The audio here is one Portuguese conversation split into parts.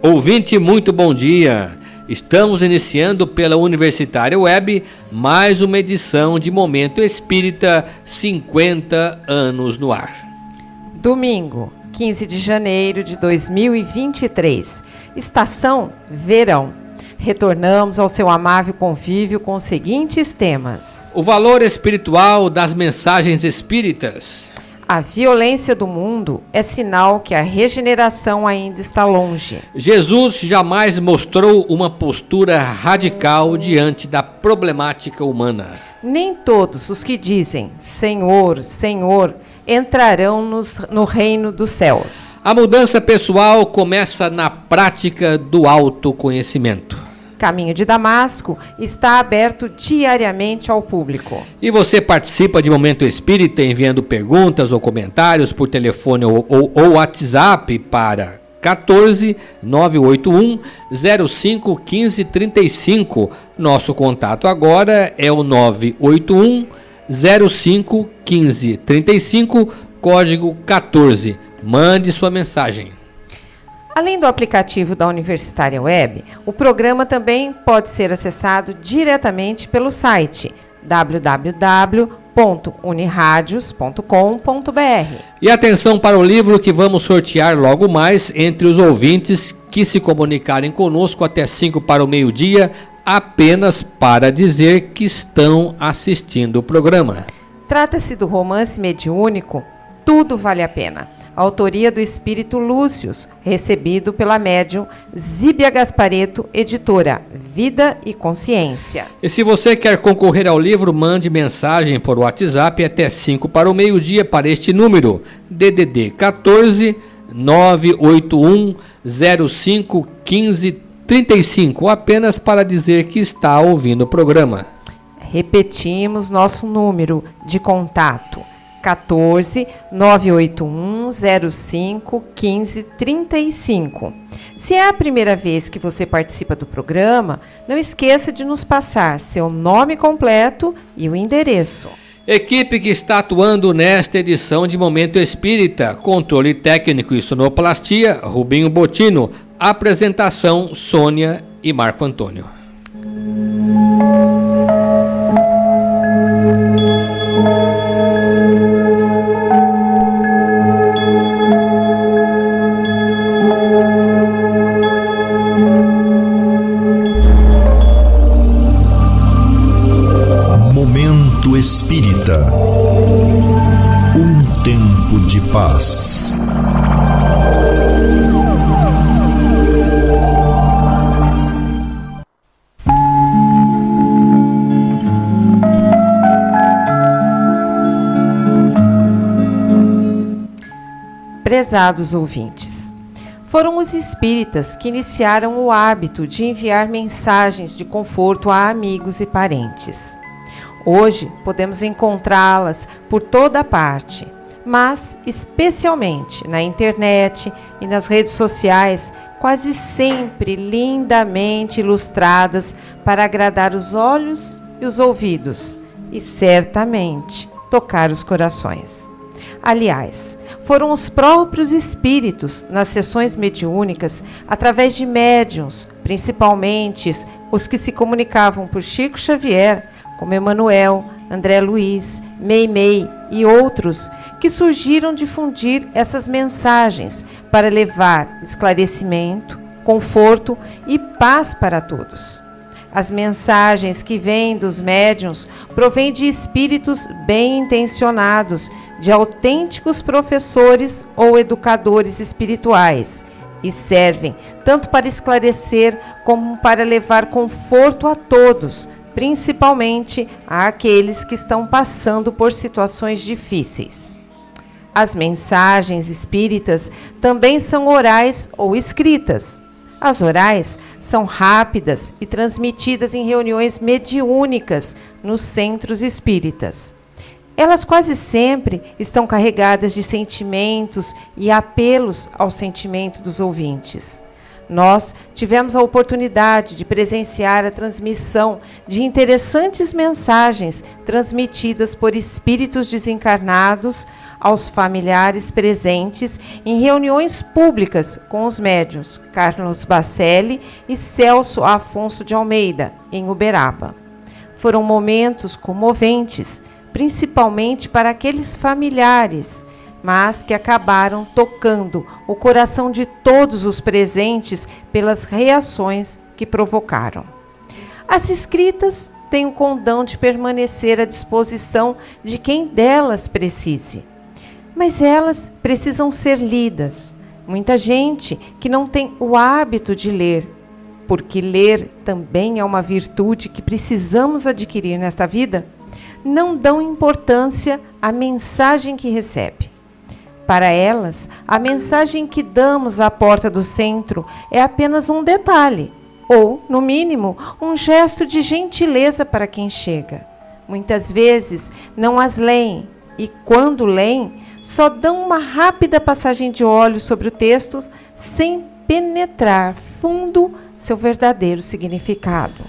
Ouvinte, muito bom dia. Estamos iniciando pela Universitária Web mais uma edição de Momento Espírita 50 anos no ar. Domingo, 15 de janeiro de 2023, estação verão. Retornamos ao seu amável convívio com os seguintes temas: o valor espiritual das mensagens espíritas. A violência do mundo é sinal que a regeneração ainda está longe. Jesus jamais mostrou uma postura radical diante da problemática humana. Nem todos os que dizem Senhor, Senhor, entrarão no reino dos céus. A mudança pessoal começa na prática do autoconhecimento. Caminho de Damasco está aberto diariamente ao público. E você participa de Momento Espírita enviando perguntas ou comentários por telefone ou WhatsApp para 14 981 05 15 35. Nosso contato agora é o 981 05 15 35, código 14. Mande sua mensagem. Além do aplicativo da Universitária Web, o programa também pode ser acessado diretamente pelo site www.uniradios.com.br. E atenção para o livro que vamos sortear logo mais entre os ouvintes que se comunicarem conosco até 5 para o meio-dia, apenas para dizer que estão assistindo o programa. Trata-se do romance mediúnico Tudo Vale a Pena. Autoria do Espírito Lúcius, recebido pela médium Zíbia Gasparetto, editora Vida e Consciência. E se você quer concorrer ao livro, mande mensagem por WhatsApp até 5 para o meio-dia para este número, DDD 14 981 05 15 35, apenas para dizer que está ouvindo o programa. Repetimos nosso número de contato. 14 981 05 15 35. Se é a primeira vez que você participa do programa, não esqueça de nos passar seu nome completo e o endereço. Equipe que está atuando nesta edição de Momento Espírita: controle técnico e sonoplastia, Rubinho Botino. Apresentação, Sônia e Marco Antônio. Espírita, um tempo de paz. Prezados ouvintes, foram os espíritas que iniciaram o hábito de enviar mensagens de conforto a amigos e parentes. Hoje podemos encontrá-las por toda parte, mas especialmente na internet e nas redes sociais, quase sempre lindamente ilustradas para agradar os olhos e os ouvidos e certamente tocar os corações. Aliás, foram os próprios espíritos nas sessões mediúnicas, através de médiuns, principalmente os que se comunicavam por Chico Xavier, como Emmanuel, André Luiz, Meimei e outros, que surgiram difundir essas mensagens para levar esclarecimento, conforto e paz para todos. As mensagens que vêm dos médiuns provêm de espíritos bem intencionados, de autênticos professores ou educadores espirituais, e servem tanto para esclarecer como para levar conforto a todos, principalmente àqueles que estão passando por situações difíceis. As mensagens espíritas também são orais ou escritas. As orais são rápidas e transmitidas em reuniões mediúnicas nos centros espíritas. Elas quase sempre estão carregadas de sentimentos e apelos ao sentimento dos ouvintes. Nós tivemos a oportunidade de presenciar a transmissão de interessantes mensagens transmitidas por espíritos desencarnados aos familiares presentes em reuniões públicas com os médiuns Carlos Bacelli e Celso Afonso de Almeida, em Uberaba. Foram momentos comoventes, principalmente para aqueles familiares, mas que acabaram tocando o coração de todos os presentes pelas reações que provocaram. As escritas têm o condão de permanecer à disposição de quem delas precise, mas elas precisam ser lidas. Muita gente que não tem o hábito de ler, porque ler também é uma virtude que precisamos adquirir nesta vida, não dão importância à mensagem que recebe. Para elas, a mensagem que damos à porta do centro é apenas um detalhe, ou, no mínimo, um gesto de gentileza para quem chega. Muitas vezes não as leem, e quando leem, só dão uma rápida passagem de olhos sobre o texto, sem penetrar fundo seu verdadeiro significado.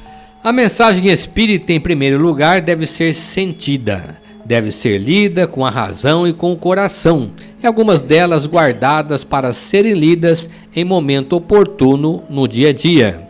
A mensagem espírita, em primeiro lugar, deve ser sentida. Deve ser lida com a razão e com o coração, e algumas delas guardadas para serem lidas em momento oportuno no dia a dia.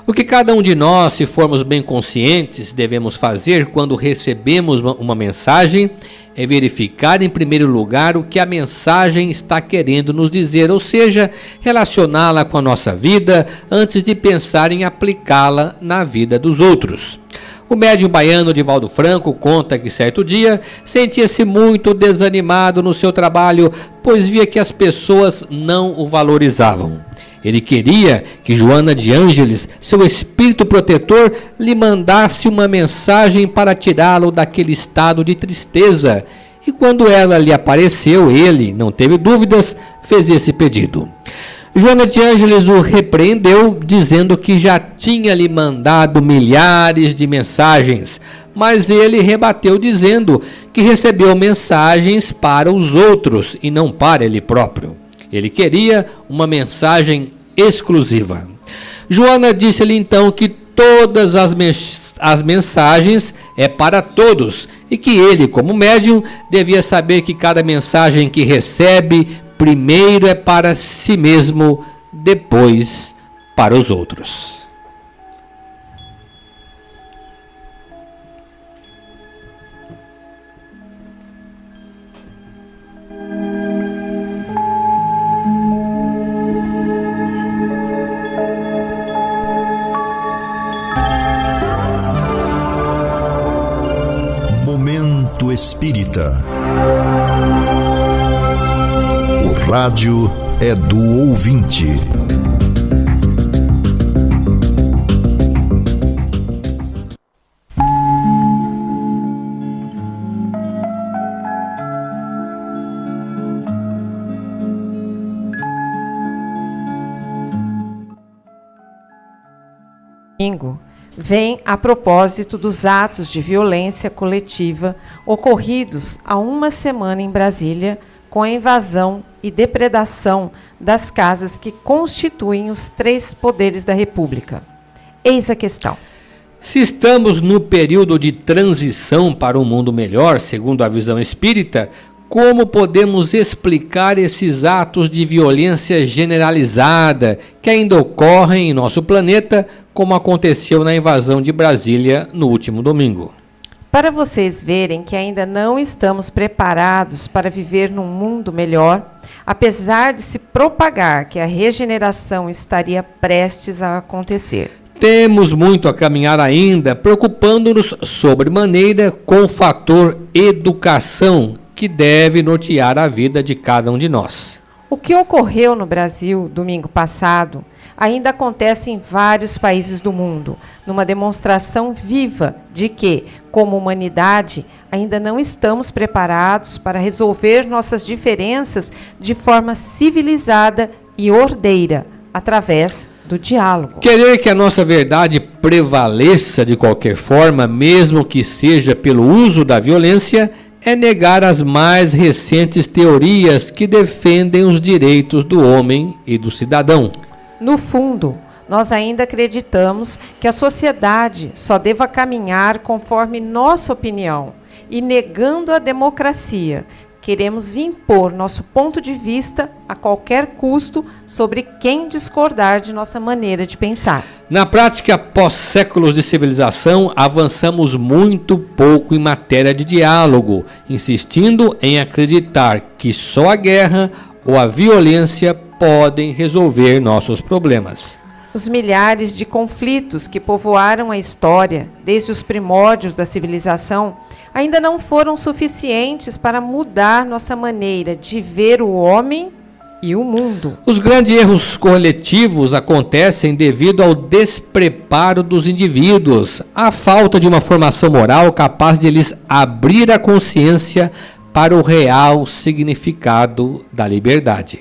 O que cada um de nós, se formos bem conscientes, devemos fazer quando recebemos uma mensagem é verificar em primeiro lugar o que a mensagem está querendo nos dizer, ou seja, relacioná-la com a nossa vida antes de pensar em aplicá-la na vida dos outros. O médium baiano Divaldo Franco conta que certo dia sentia-se muito desanimado no seu trabalho, pois via que as pessoas não o valorizavam. Ele queria que Joana de Ângeles, seu espírito protetor, lhe mandasse uma mensagem para tirá-lo daquele estado de tristeza. E quando ela lhe apareceu, ele, não teve dúvidas, fez esse pedido. Joana de Ângeles o repreendeu, dizendo que já tinha lhe mandado milhares de mensagens, mas ele rebateu dizendo que recebeu mensagens para os outros e não para ele próprio. Ele queria uma mensagem exclusiva. Joana disse-lhe então que todas as mensagens é para todos e que ele, como médium, devia saber que cada mensagem que recebe primeiro é para si mesmo, depois para os outros. Momento Espírita. O rádio é do ouvinte. Domingo vem a propósito dos atos de violência coletiva ocorridos há uma semana em Brasília, com a invasão e depredação das casas que constituem os 3 poderes da República. Eis a questão. Se estamos no período de transição para um mundo melhor, segundo a visão espírita, como podemos explicar esses atos de violência generalizada que ainda ocorrem em nosso planeta, como aconteceu na invasão de Brasília no último domingo? Para vocês verem que ainda não estamos preparados para viver num mundo melhor, apesar de se propagar que a regeneração estaria prestes a acontecer. Temos muito a caminhar ainda, preocupando-nos sobremaneira com o fator educação, que deve nortear a vida de cada um de nós. O que ocorreu no Brasil domingo passado ainda acontece em vários países do mundo, numa demonstração viva de que, como humanidade, ainda não estamos preparados para resolver nossas diferenças de forma civilizada e ordeira, através do diálogo. Querer que a nossa verdade prevaleça de qualquer forma, mesmo que seja pelo uso da violência, é negar as mais recentes teorias que defendem os direitos do homem e do cidadão. No fundo, nós ainda acreditamos que a sociedade só deva caminhar conforme nossa opinião e negando a democracia, queremos impor nosso ponto de vista a qualquer custo sobre quem discordar de nossa maneira de pensar. Na prática, após séculos de civilização, avançamos muito pouco em matéria de diálogo, insistindo em acreditar que só a guerra ou a violência podem resolver nossos problemas. Os milhares de conflitos que povoaram a história, desde os primórdios da civilização, ainda não foram suficientes para mudar nossa maneira de ver o homem e o mundo. Os grandes erros coletivos acontecem devido ao despreparo dos indivíduos, à falta de uma formação moral capaz de lhes abrir a consciência para o real significado da liberdade.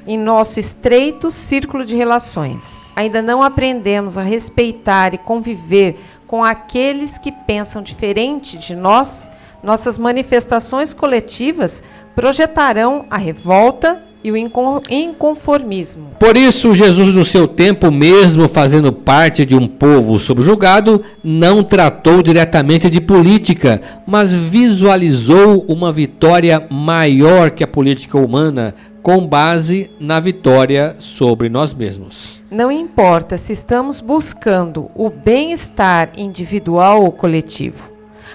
Em nosso estreito círculo de relações, ainda não aprendemos a respeitar e conviver com aqueles que pensam diferente de nós, nossas manifestações coletivas projetarão a revolta e o inconformismo. Por isso, Jesus, no seu tempo, mesmo fazendo parte de um povo subjugado, não tratou diretamente de política, mas visualizou uma vitória maior que a política humana, com base na vitória sobre nós mesmos. Não importa se estamos buscando o bem-estar individual ou coletivo.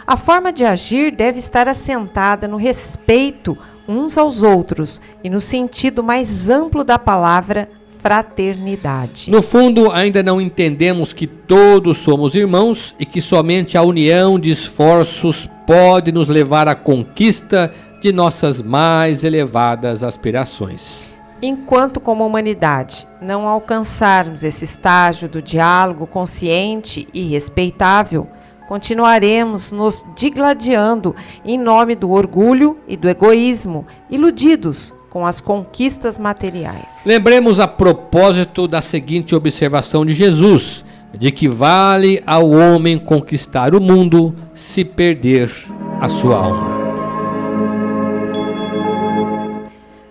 A forma de agir deve estar assentada no respeito uns aos outros e no sentido mais amplo da palavra fraternidade. No fundo, ainda não entendemos que todos somos irmãos e que somente a união de esforços pode nos levar à conquista de nossas mais elevadas aspirações. Enquanto, como humanidade, não alcançarmos esse estágio do diálogo consciente e respeitável, continuaremos nos digladiando em nome do orgulho e do egoísmo, iludidos com as conquistas materiais. Lembremos a propósito da seguinte observação de Jesus, de que vale ao homem conquistar o mundo se perder a sua alma.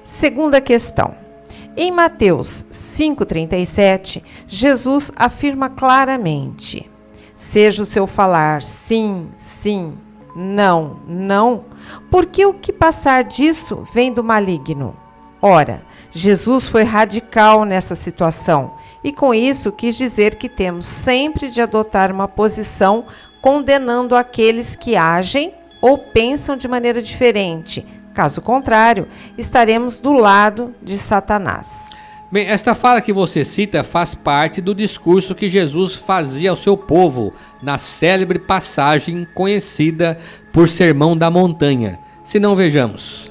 Segunda questão. Em Mateus 5,37, Jesus afirma claramente: seja o seu falar sim, sim, não, não, porque o que passar disso vem do maligno. Ora, Jesus foi radical nessa situação e com isso quis dizer que temos sempre de adotar uma posição condenando aqueles que agem ou pensam de maneira diferente. Caso contrário, estaremos do lado de Satanás. Bem, esta fala que você cita faz parte do discurso que Jesus fazia ao seu povo na célebre passagem conhecida por Sermão da Montanha. Se não, vejamos.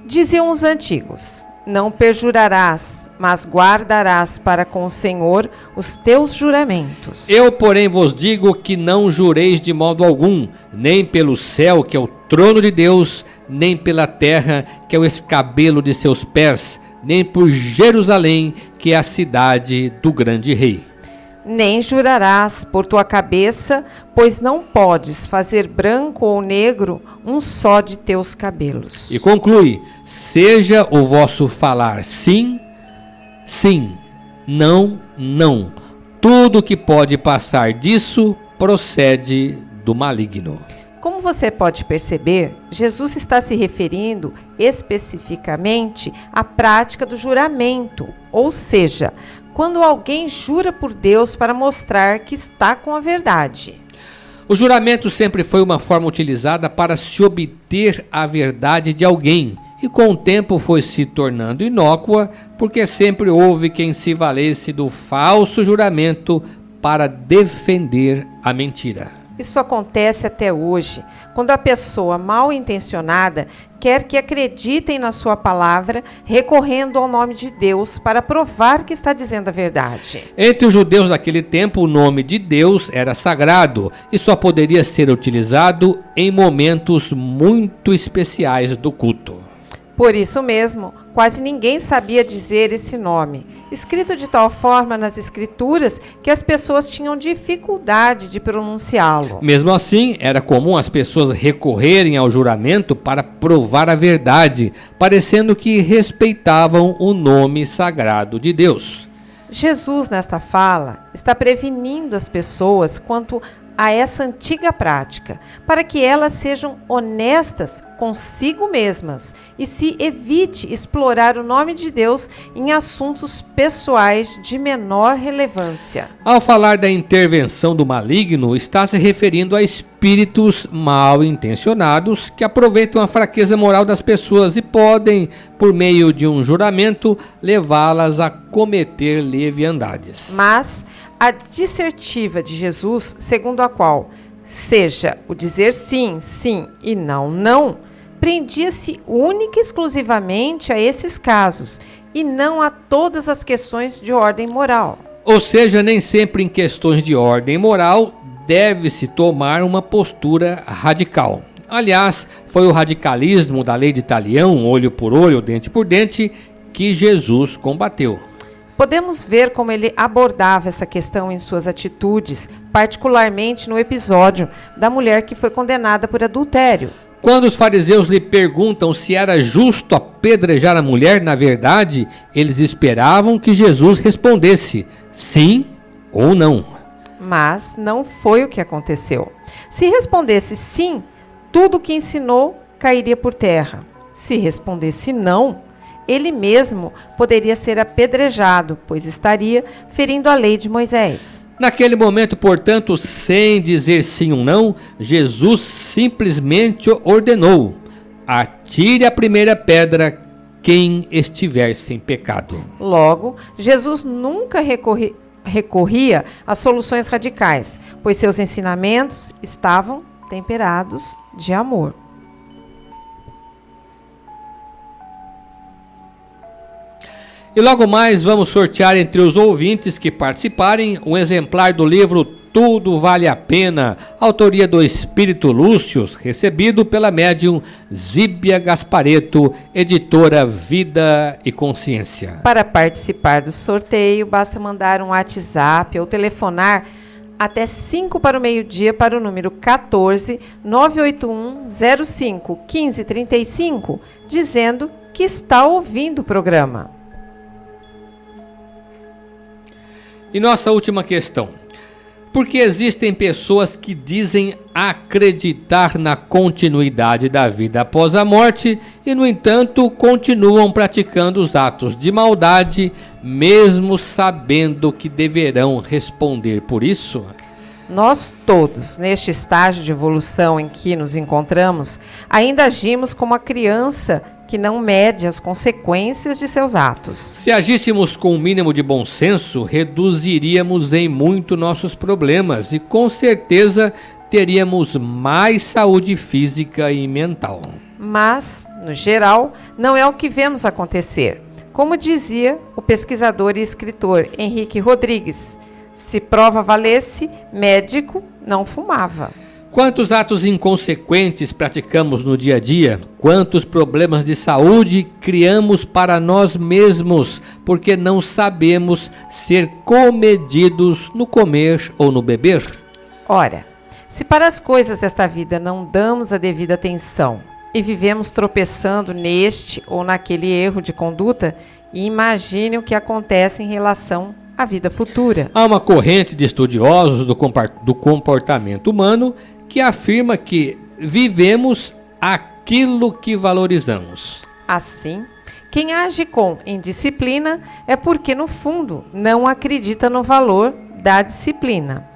Diziam os antigos: não perjurarás, mas guardarás para com o Senhor os teus juramentos. Eu, porém, vos digo que não jureis de modo algum, nem pelo céu, que é o trono de Deus, nem pela terra, que é o escabelo de seus pés, nem por Jerusalém, que é a cidade do grande rei. Nem jurarás por tua cabeça, pois não podes fazer branco ou negro um só de teus cabelos. E conclui: seja o vosso falar sim, sim, não, não. Tudo que pode passar disso procede do maligno. Como você pode perceber, Jesus está se referindo especificamente à prática do juramento, ou seja, quando alguém jura por Deus para mostrar que está com a verdade. O juramento sempre foi uma forma utilizada para se obter a verdade de alguém e com o tempo foi se tornando inócua porque sempre houve quem se valesse do falso juramento para defender a mentira. Isso acontece até hoje, quando a pessoa mal intencionada quer que acreditem na sua palavra, recorrendo ao nome de Deus para provar que está dizendo a verdade. Entre os judeus daquele tempo, o nome de Deus era sagrado e só poderia ser utilizado em momentos muito especiais do culto. Por isso mesmo, quase ninguém sabia dizer esse nome, escrito de tal forma nas escrituras que as pessoas tinham dificuldade de pronunciá-lo. Mesmo assim, era comum as pessoas recorrerem ao juramento para provar a verdade, parecendo que respeitavam o nome sagrado de Deus. Jesus, nesta fala, está prevenindo as pessoas quanto a essa antiga prática, para que elas sejam honestas consigo mesmas e se evite explorar o nome de Deus em assuntos pessoais de menor relevância. Ao falar da intervenção do maligno, está se referindo a espíritos mal intencionados que aproveitam a fraqueza moral das pessoas e podem, por meio de um juramento, levá-las a cometer leviandades. Mas a dissertiva de Jesus, segundo a qual seja o dizer sim, sim e não, não, prendia-se única e exclusivamente a esses casos e não a todas as questões de ordem moral. Ou seja, nem sempre em questões de ordem moral deve-se tomar uma postura radical. Aliás, foi o radicalismo da lei de Talião, olho por olho, dente por dente, que Jesus combateu. Podemos ver como ele abordava essa questão em suas atitudes, particularmente no episódio da mulher que foi condenada por adultério. Quando os fariseus lhe perguntam se era justo apedrejar a mulher, na verdade, eles esperavam que Jesus respondesse sim ou não. Mas não foi o que aconteceu. Se respondesse sim, tudo o que ensinou cairia por terra. Se respondesse não, ele mesmo poderia ser apedrejado, pois estaria ferindo a lei de Moisés. Naquele momento, portanto, sem dizer sim ou não, Jesus simplesmente ordenou: atire a primeira pedra quem estiver sem pecado. Logo, Jesus nunca recorria a soluções radicais, pois seus ensinamentos estavam temperados de amor. E logo mais vamos sortear entre os ouvintes que participarem um exemplar do livro Tudo Vale a Pena, autoria do Espírito Lúcio, recebido pela médium Zíbia Gaspareto, editora Vida e Consciência. Para participar do sorteio, basta mandar um WhatsApp ou telefonar até 5 para o meio-dia para o número 14 981 05 1535, dizendo que está ouvindo o programa. E nossa última questão: por que existem pessoas que dizem acreditar na continuidade da vida após a morte e, no entanto, continuam praticando os atos de maldade, mesmo sabendo que deverão responder por isso? Nós todos, neste estágio de evolução em que nos encontramos, ainda agimos como a criança que não mede as consequências de seus atos. Se agíssemos com o mínimo de bom senso, reduziríamos em muito nossos problemas e, com certeza, teríamos mais saúde física e mental. Mas, no geral, não é o que vemos acontecer. Como dizia o pesquisador e escritor Henrique Rodrigues, se prova valesse, médico não fumava. Quantos atos inconsequentes praticamos no dia a dia? Quantos problemas de saúde criamos para nós mesmos porque não sabemos ser comedidos no comer ou no beber? Ora, se para as coisas desta vida não damos a devida atenção e vivemos tropeçando neste ou naquele erro de conduta, imagine o que acontece em relação à vida futura. Há uma corrente de estudiosos do comportamento humano que afirma que vivemos aquilo que valorizamos. Assim, quem age com indisciplina é porque, no fundo, não acredita no valor da disciplina.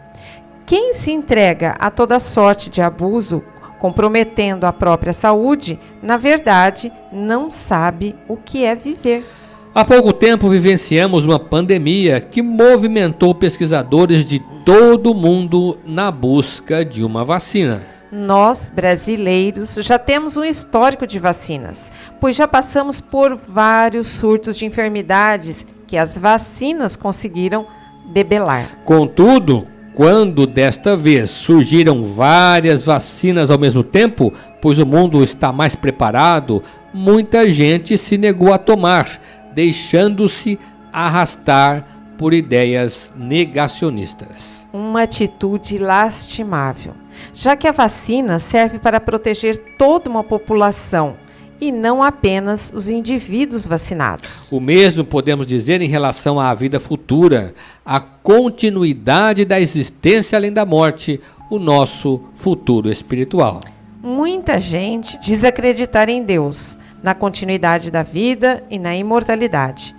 Quem se entrega a toda sorte de abuso, comprometendo a própria saúde, na verdade, não sabe o que é viver. Há pouco tempo vivenciamos uma pandemia que movimentou pesquisadores de todo o mundo na busca de uma vacina. Nós, brasileiros, já temos um histórico de vacinas, pois já passamos por vários surtos de enfermidades que as vacinas conseguiram debelar. Contudo, quando desta vez surgiram várias vacinas ao mesmo tempo, pois o mundo está mais preparado, muita gente se negou a tomar, deixando-se arrastar por ideias negacionistas. Uma atitude lastimável, já que a vacina serve para proteger toda uma população e não apenas os indivíduos vacinados. O mesmo podemos dizer em relação à vida futura, a continuidade da existência além da morte, o nosso futuro espiritual. Muita gente diz acreditar em Deus, na continuidade da vida e na imortalidade.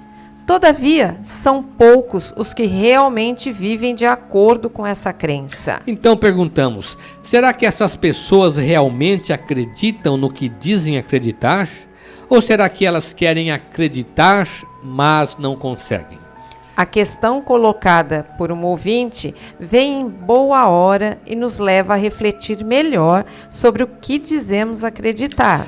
Todavia, são poucos os que realmente vivem de acordo com essa crença. Então perguntamos, será que essas pessoas realmente acreditam no que dizem acreditar? Ou será que elas querem acreditar, mas não conseguem? A questão colocada por um ouvinte vem em boa hora e nos leva a refletir melhor sobre o que dizemos acreditar.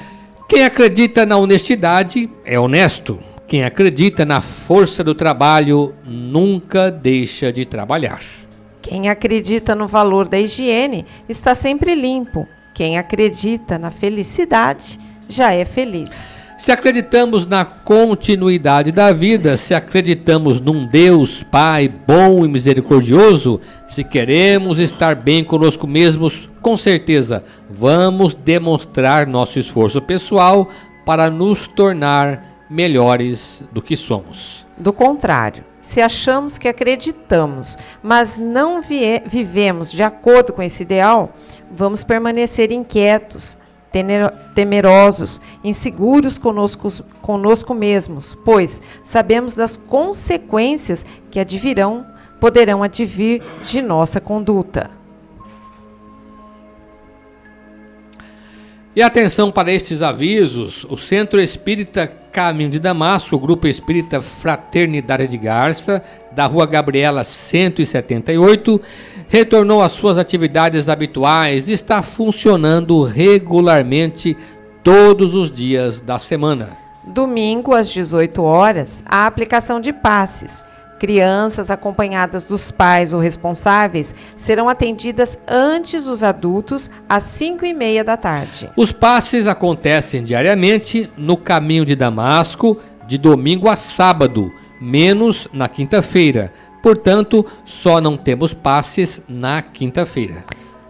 Quem acredita na honestidade é honesto. Quem acredita na força do trabalho nunca deixa de trabalhar. Quem acredita no valor da higiene está sempre limpo. Quem acredita na felicidade já é feliz. Se acreditamos na continuidade da vida, se acreditamos num Deus Pai bom e misericordioso, se queremos estar bem conosco mesmos, com certeza vamos demonstrar nosso esforço pessoal para nos tornar melhores do que somos. Do contrário, se achamos que acreditamos, mas não vivemos de acordo com esse ideal, vamos permanecer inquietos, temerosos, inseguros conosco mesmos, pois sabemos das consequências que poderão advir de nossa conduta. E atenção para estes avisos, o Centro Espírita Caminho de Damasco, o Grupo Espírita Fraternidade de Garça, da Rua Gabriela 178, retornou às suas atividades habituais e está funcionando regularmente todos os dias da semana. Domingo, às 18 horas, a aplicação de passes. Crianças acompanhadas dos pais ou responsáveis serão atendidas antes dos adultos às 5h30 da tarde. Os passes acontecem diariamente no Caminho de Damasco, de domingo a sábado, menos na quinta-feira. Portanto, só não temos passes na quinta-feira.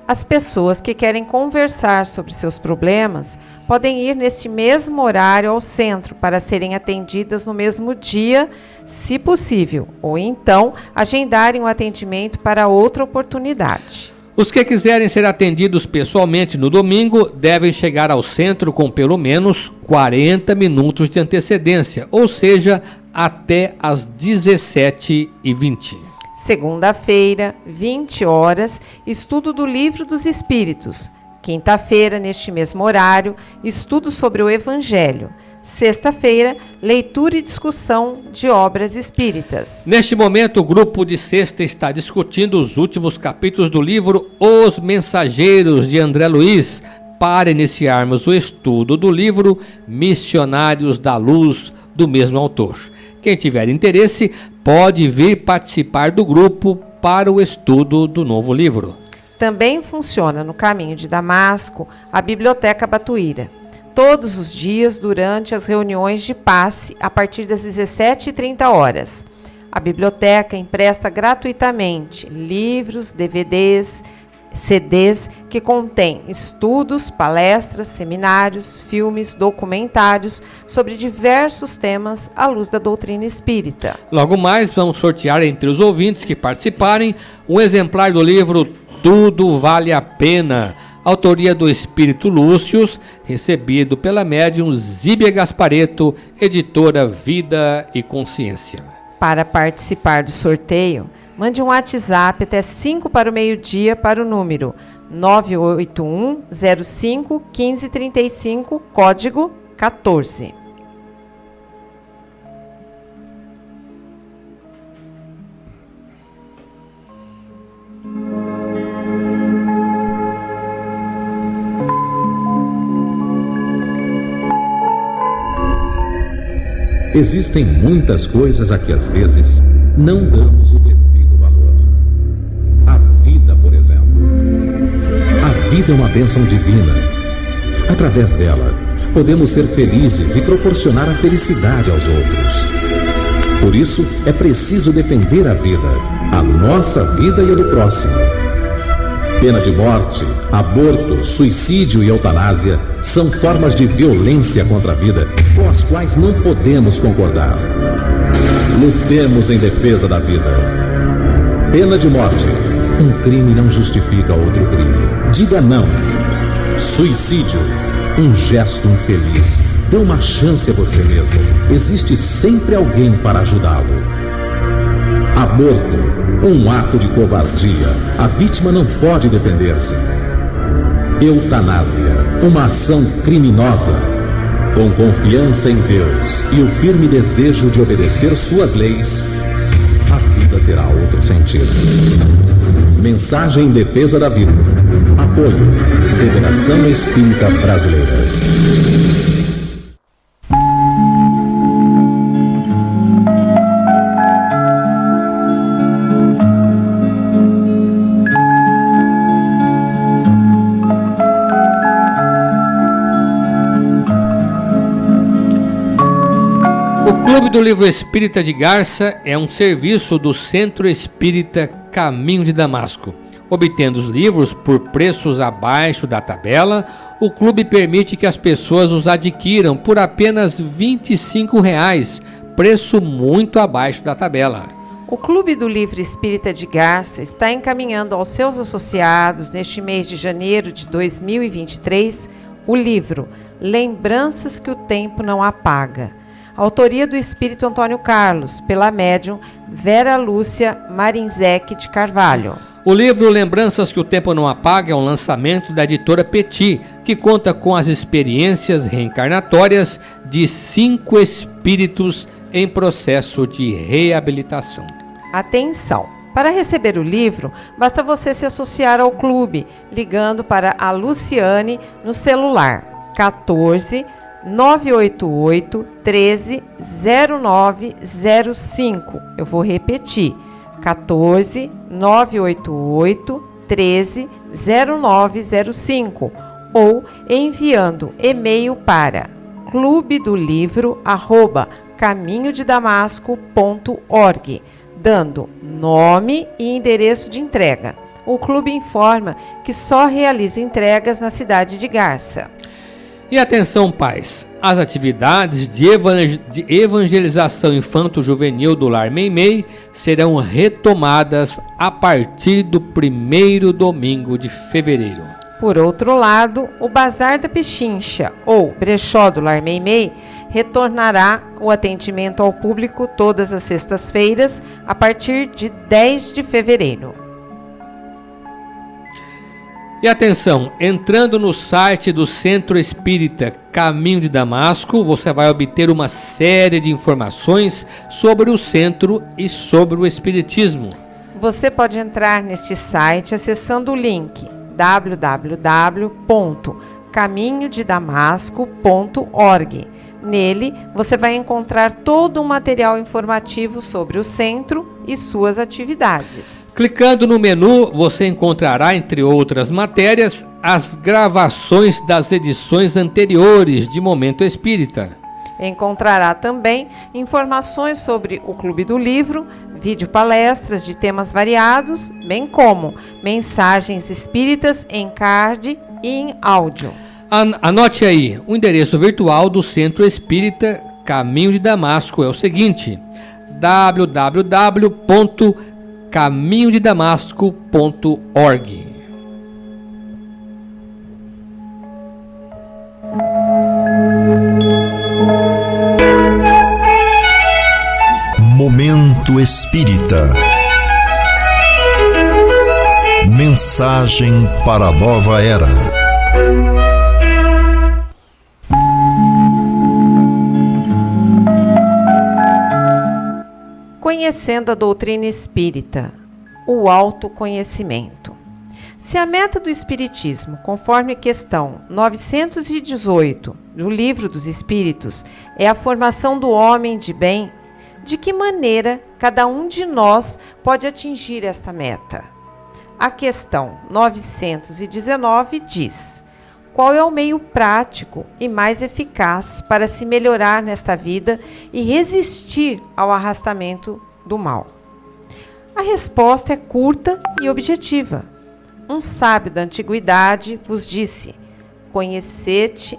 As pessoas que querem conversar sobre seus problemas podem ir neste mesmo horário ao centro para serem atendidas no mesmo dia, se possível, ou então agendarem o atendimento para outra oportunidade. Os que quiserem ser atendidos pessoalmente no domingo devem chegar ao centro com pelo menos 40 minutos de antecedência, ou seja, até às 17h20. Segunda-feira, 20 horas, estudo do Livro dos Espíritos. Quinta-feira, neste mesmo horário, estudo sobre o Evangelho. Sexta-feira, leitura e discussão de obras espíritas. Neste momento, o grupo de sexta está discutindo os últimos capítulos do livro Os Mensageiros, de André Luiz, para iniciarmos o estudo do livro Missionários da Luz, do mesmo autor. Quem tiver interesse pode vir participar do grupo para o estudo do novo livro. Também funciona no Caminho de Damasco a Biblioteca Batuíra. Todos os dias durante as reuniões de passe a partir das 17h30. A biblioteca empresta gratuitamente livros, DVDs, CDs que contêm estudos, palestras, seminários, filmes, documentários sobre diversos temas à luz da doutrina espírita. Logo mais, vamos sortear entre os ouvintes que participarem um exemplar do livro Tudo Vale a Pena, autoria do Espírito Lúcius, recebido pela médium Zíbia Gaspareto, editora Vida e Consciência. Para participar do sorteio, mande um WhatsApp até 5 para o meio-dia para o número 981 05 1535, código 14. Existem muitas coisas a que às vezes não damos o devido valor. A vida, por exemplo. A vida é uma bênção divina. Através dela, podemos ser felizes e proporcionar a felicidade aos outros. Por isso, é preciso defender a vida, a nossa vida e a do próximo. Pena de morte, aborto, suicídio e eutanásia são formas de violência contra a vida com as quais não podemos concordar. Lutemos em defesa da vida. Pena de morte. Um crime não justifica outro crime. Diga não. Suicídio, um gesto infeliz. Dê uma chance a você mesmo. Existe sempre alguém para ajudá-lo. Aborto, um ato de covardia. A vítima não pode defender-se. Eutanásia, uma ação criminosa. Com confiança em Deus e o firme desejo de obedecer suas leis, a vida terá outro sentido. Mensagem em defesa da vida. Apoio Federação Espírita Brasileira. O Clube do Livro Espírita de Garça é um serviço do Centro Espírita Caminho de Damasco. Obtendo os livros por preços abaixo da tabela, o clube permite que as pessoas os adquiram por apenas R$ 25,00, preço muito abaixo da tabela. O Clube do Livro Espírita de Garça está encaminhando aos seus associados, neste mês de janeiro de 2023, o livro Lembranças que o Tempo Não Apaga. Autoria do Espírito Antônio Carlos, pela médium Vera Lúcia Marinzec de Carvalho. O livro Lembranças que o Tempo Não Apaga é um lançamento da editora Petit, que conta com as experiências reencarnatórias de 5 espíritos em processo de reabilitação. Atenção! Para receber o livro, basta você se associar ao clube, ligando para a Luciane no celular 14 988 13 0905. Eu vou repetir. 14 988 13 0905 ou enviando e-mail para clubedolivro@caminhodedamasco.org, dando nome e endereço de entrega. O clube informa que só realiza entregas na cidade de Garça. E atenção, pais, as atividades de evangelização infanto-juvenil do Lar Meimei serão retomadas a partir do 1º domingo de fevereiro. Por outro lado, o Bazar da Pechincha, ou Brechó do Lar Meimei, retornará o atendimento ao público todas as sextas-feiras a partir de 10 de fevereiro. E atenção, entrando no site do Centro Espírita Caminho de Damasco, você vai obter uma série de informações sobre o centro e sobre o espiritismo. Você pode entrar neste site acessando o link www.caminhodedamasco.org. Nele, você vai encontrar todo um material informativo sobre o centro e suas atividades. Clicando no menu, você encontrará, entre outras matérias, as gravações das edições anteriores de Momento Espírita. Encontrará também informações sobre o Clube do Livro, videopalestras de temas variados, bem como mensagens espíritas em card e em áudio. Anote aí, o endereço virtual do Centro Espírita Caminho de Damasco é o seguinte: www.caminhodedamasco.org. Momento Espírita. Mensagem para a nova era. Conhecendo a doutrina espírita, o autoconhecimento. Se a meta do Espiritismo, conforme a questão 918 do Livro dos Espíritos, é a formação do homem de bem, de que maneira cada um de nós pode atingir essa meta? A questão 919 diz: qual é o meio prático e mais eficaz para se melhorar nesta vida e resistir ao arrastamento do mal? A resposta é curta e objetiva. Um sábio da antiguidade vos disse: conhecete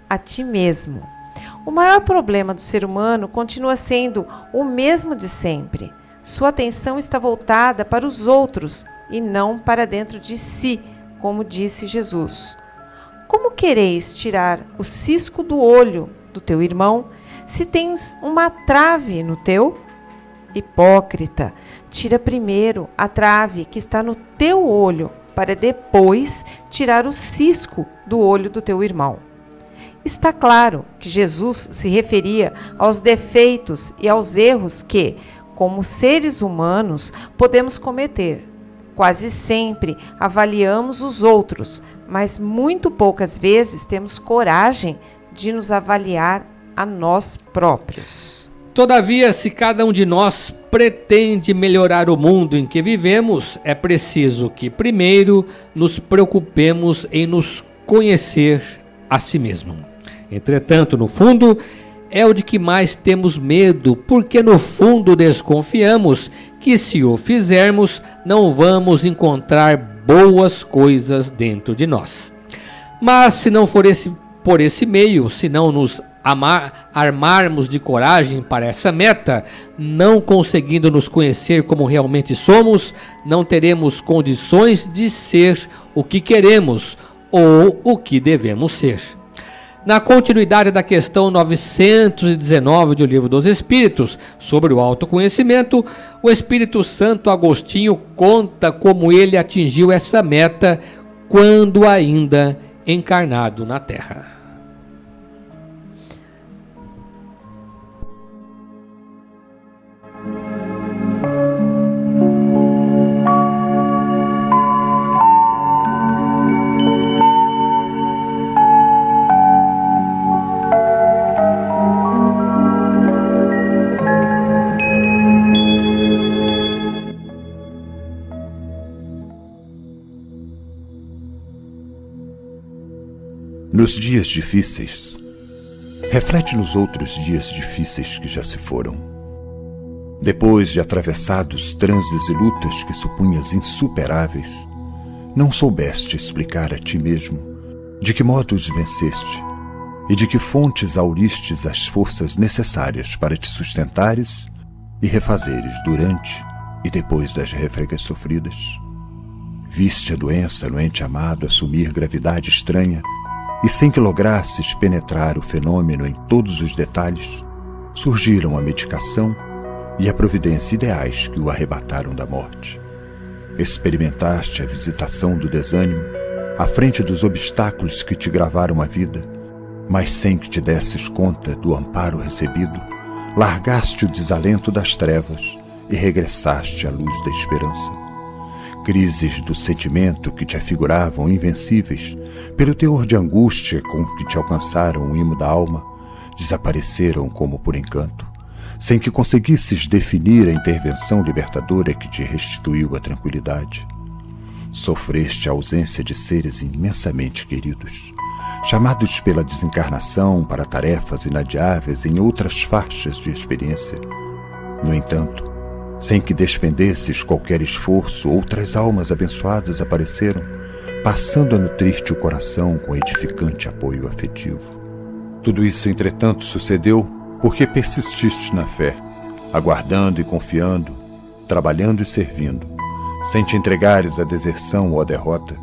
a ti mesmo. O maior problema do ser humano continua sendo o mesmo de sempre. Sua atenção está voltada para os outros e não para dentro de si, como disse Jesus: como quereis tirar o cisco do olho do teu irmão, se tens uma trave no teu? Hipócrita, tira primeiro a trave que está no teu olho, para depois tirar o cisco do olho do teu irmão. Está claro que Jesus se referia aos defeitos e aos erros que, como seres humanos, podemos cometer. Quase sempre avaliamos os outros, mas muito poucas vezes temos coragem de nos avaliar a nós próprios. Todavia, se cada um de nós pretende melhorar o mundo em que vivemos, é preciso que primeiro nos preocupemos em nos conhecer a si mesmo. Entretanto, no fundo, é o de que mais temos medo, porque no fundo desconfiamos que se o fizermos, não vamos encontrar boas coisas dentro de nós. Mas se não for por esse meio, se não nos armarmos de coragem para essa meta, não conseguindo nos conhecer como realmente somos, não teremos condições de ser o que queremos ou o que devemos ser. Na continuidade da questão 919 do Livro dos Espíritos, sobre o autoconhecimento, o Espírito Santo Agostinho conta como ele atingiu essa meta quando ainda encarnado na Terra. Nos dias difíceis, reflete nos outros dias difíceis que já se foram. Depois de atravessados transes e lutas que supunhas insuperáveis, não soubeste explicar a ti mesmo de que modo os venceste e de que fontes auristes as forças necessárias para te sustentares e refazeres durante e depois das refregas sofridas. Viste a doença no ente amado assumir gravidade estranha, e sem que lograsses penetrar o fenômeno em todos os detalhes, surgiram a medicação e a providência ideais que o arrebataram da morte. Experimentaste a visitação do desânimo à frente dos obstáculos que te gravaram a vida, mas sem que te desses conta do amparo recebido, largaste o desalento das trevas e regressaste à luz da esperança. Crises do sentimento que te afiguravam invencíveis, pelo teor de angústia com que te alcançaram o imo da alma, desapareceram como por encanto, sem que conseguisses definir a intervenção libertadora que te restituiu a tranquilidade. Sofreste a ausência de seres imensamente queridos, chamados pela desencarnação para tarefas inadiáveis em outras faixas de experiência. No entanto, sem que despendesses qualquer esforço, outras almas abençoadas apareceram, passando a nutrir-te o coração com edificante apoio afetivo. Tudo isso, entretanto, sucedeu porque persististe na fé, aguardando e confiando, trabalhando e servindo, sem te entregares à deserção ou à derrota,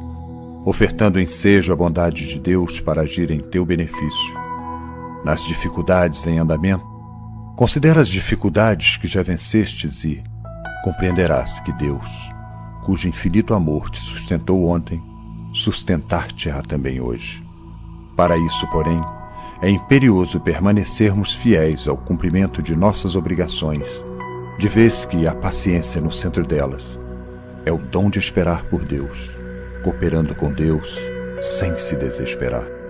ofertando ensejo à bondade de Deus para agir em teu benefício. Nas dificuldades em andamento, considera as dificuldades que já vencestes e compreenderás que Deus, cujo infinito amor te sustentou ontem, sustentar-te-á também hoje. Para isso, porém, é imperioso permanecermos fiéis ao cumprimento de nossas obrigações, de vez que a paciência no centro delas é o dom de esperar por Deus, cooperando com Deus sem se desesperar.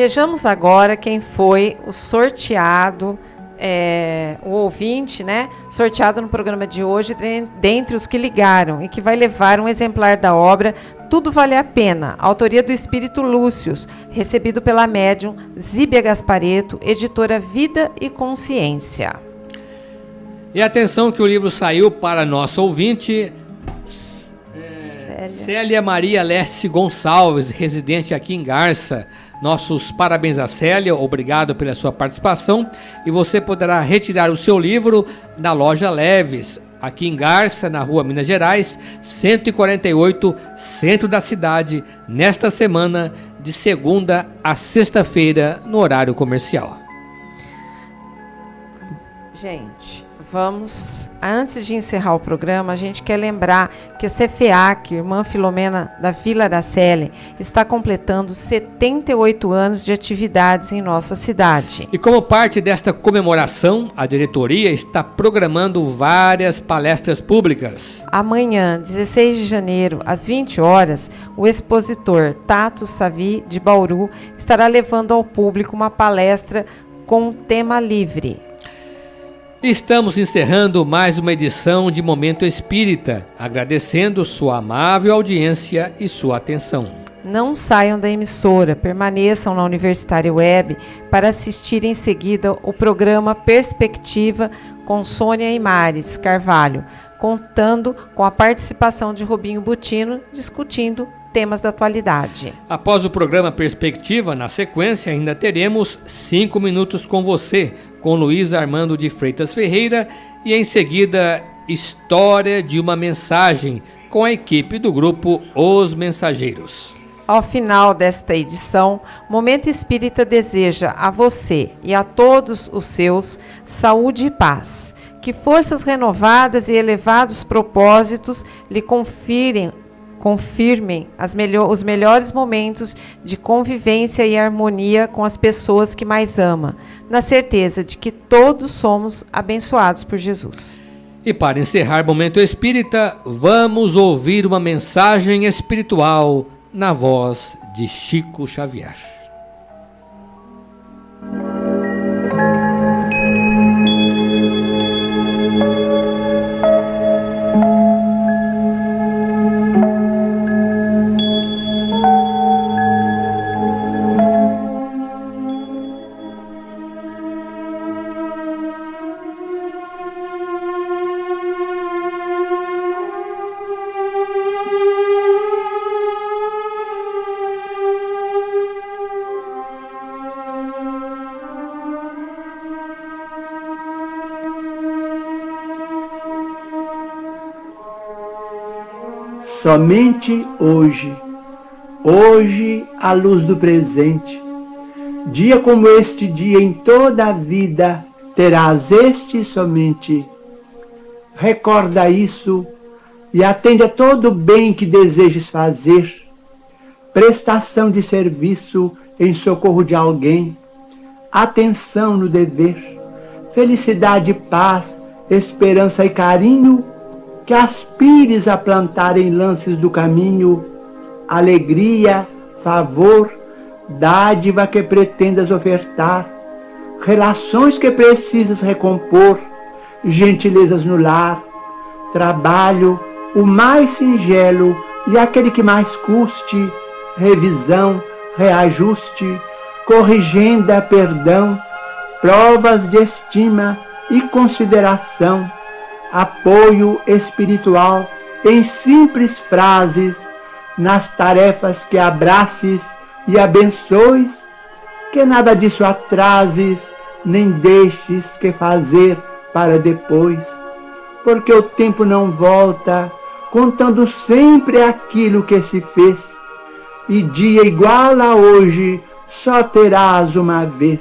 Vejamos agora quem foi o sorteado o ouvinte, né, sorteado no programa de hoje, dentre os que ligaram, e que vai levar um exemplar da obra Tudo Vale a Pena, autoria do Espírito Lúcius, recebido pela médium Zíbia Gaspareto, editora Vida e Consciência. E atenção que o livro saiu para nosso ouvinte, Célia Maria Leste Gonçalves, residente aqui em Garça. Nossos parabéns a Célia, obrigado pela sua participação. E você poderá retirar o seu livro na loja Leves, aqui em Garça, na rua Minas Gerais, 148, centro da cidade, nesta semana, de segunda a sexta-feira, no horário comercial. Gente, vamos, antes de encerrar o programa, a gente quer lembrar que a CFEAC, Irmã Filomena da Vila Araceli, está completando 78 anos de atividades em nossa cidade. E como parte desta comemoração, a diretoria está programando várias palestras públicas. Amanhã, 16 de janeiro, às 20 horas, o expositor Tato Savi, de Bauru, estará levando ao público uma palestra com tema livre. Estamos encerrando mais uma edição de Momento Espírita, agradecendo sua amável audiência e sua atenção. Não saiam da emissora, permaneçam na Universitária Web para assistir em seguida o programa Perspectiva com Sônia Imares Carvalho, contando com a participação de Rubinho Butino, discutindo temas da atualidade. Após o programa Perspectiva, na sequência, ainda teremos 5 minutos com você, com Luiz Armando de Freitas Ferreira, e em seguida, História de uma Mensagem, com a equipe do grupo Os Mensageiros. Ao final desta edição, Momento Espírita deseja a você e a todos os seus saúde e paz. Que forças renovadas e elevados propósitos lhe confirmem os melhores momentos de convivência e harmonia com as pessoas que mais ama, na certeza de que todos somos abençoados por Jesus. E para encerrar Momento Espírita, vamos ouvir uma mensagem espiritual na voz de Chico Xavier. Somente hoje, hoje à luz do presente, dia como este dia em toda a vida, terás este somente. Recorda isso e atende a todo o bem que desejes fazer, prestação de serviço em socorro de alguém, atenção no dever, felicidade, paz, esperança e carinho, que aspires a plantar em lances do caminho, alegria, favor, dádiva que pretendas ofertar, relações que precisas recompor, gentilezas no lar, trabalho, o mais singelo e aquele que mais custe, revisão, reajuste, corrigenda, perdão, provas de estima e consideração, apoio espiritual em simples frases, nas tarefas que abraces e abençoes, que nada disso atrases, nem deixes que fazer para depois, porque o tempo não volta, contando sempre aquilo que se fez, e dia igual a hoje só terás uma vez.